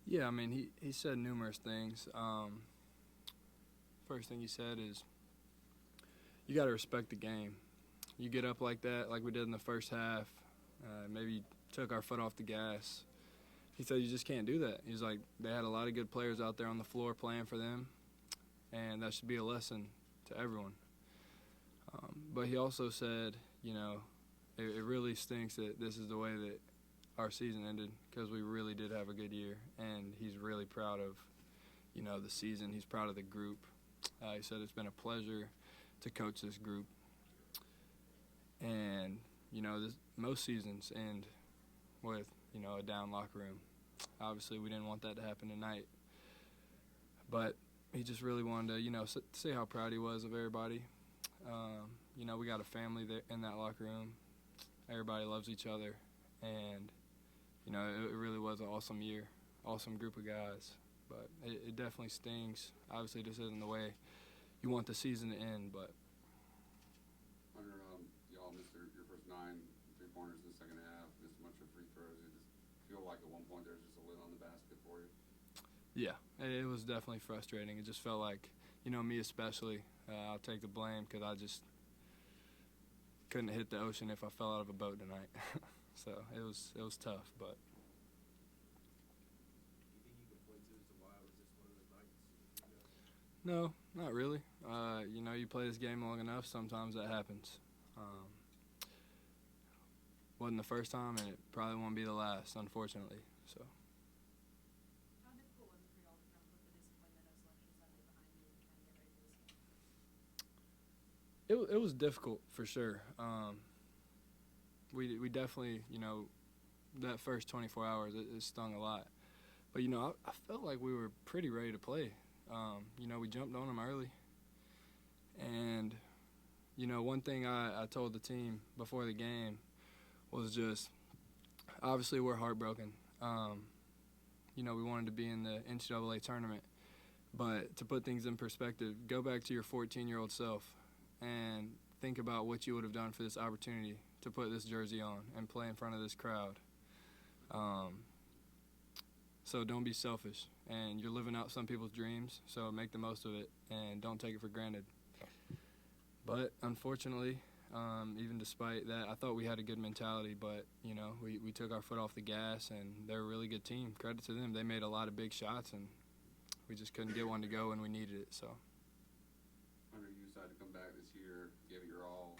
Yeah, I mean, he said numerous things. First thing he said is you got to respect the game. You get up like that, like we did in the first half, maybe took our foot off the gas. He said you just can't do that. He's like, they had a lot of good players out there on the floor playing for them, and that should be a lesson to everyone. But he also said, you know, it really stinks that this is the way that our season ended because we really did have a good year, and he's really proud of, you know, the season. He's proud of the group. He said it's been a pleasure to coach this group. And, you know, most seasons end with, you know, a down locker room. Obviously, we didn't want that to happen tonight. But he just really wanted to, you know, say how proud he was of everybody. You know, we got a family there in that locker room. Everybody loves each other. And, you know, it really was an awesome year, awesome group of guys. But it definitely stings. Obviously, this isn't the way you want the season to end, but. Hunter, y'all missed your first 9 3-pointers in the second half, missed a bunch of free throws. It just feel like at one point there was just a lid on the basket for you. Yeah, it was definitely frustrating. It just felt like, you know, me especially, I'll take the blame because I just couldn't hit the ocean if I fell out of a boat tonight. So it was tough, but. No, not really. You know, you play this game long enough, sometimes that happens. Wasn't the first time, and it probably won't be the last, unfortunately. So. How difficult was it for y'all to kind of put the disappointment of Selection Sunday behind you and kind of get ready for this game? It was difficult for sure. We definitely, you know, that first 24 hours it stung a lot. But, you know, I felt like we were pretty ready to play. You know, we jumped on them early. And, you know, one thing I told the team before the game was just, obviously we're heartbroken. You know, we wanted to be in the NCAA tournament. But to put things in perspective, go back to your 14-year-old self and think about what you would have done for this opportunity to put this jersey on and play in front of this crowd. So don't be selfish. And you're living out some people's dreams, so make the most of it and don't take it for granted. But unfortunately, even despite that, I thought we had a good mentality, but, you know, we took our foot off the gas, and they're a really good team. Credit to them. They made a lot of big shots, and we just couldn't get one to go when we needed it. So. Hunter, you decided to come back this year, gave it your all,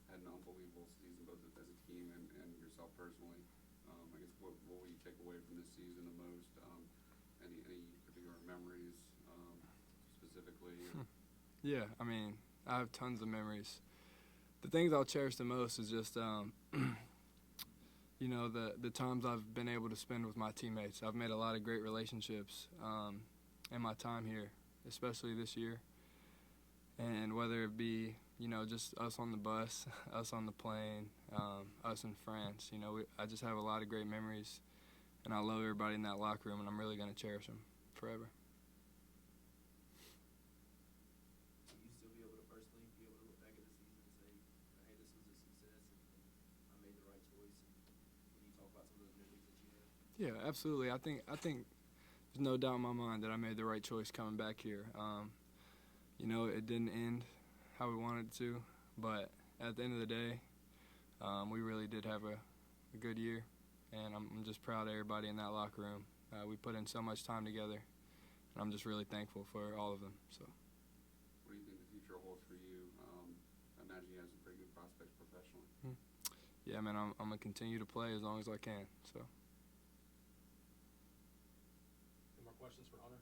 had an unbelievable season both as a team and yourself personally. I guess what will you take away from this season the most? Any particular memories specifically? Yeah, I mean, I have tons of memories. The things I'll cherish the most is just, you know, the times I've been able to spend with my teammates. I've made a lot of great relationships in my time here, especially this year. And whether it be, you know, just us on the bus, us on the plane, us in France, you know, I just have a lot of great memories. And I love everybody in that locker room, and I'm really going to cherish them forever. Will you still be able to personally be able to look back at the season and say, hey, this was a success and I made the right choice? And when you talk about some of those memories that you have? Yeah, absolutely. I think there's no doubt in my mind that I made the right choice coming back here. You know, it didn't end how we wanted it to, but at the end of the day, we really did have a good year. And I'm just proud of everybody in that locker room. We put in so much time together, and I'm just really thankful for all of them. So. What do you think the future holds for you? I imagine you have some pretty good prospects professionally. Yeah, man, I'm going to continue to play as long as I can. So. Any more questions for Hunter?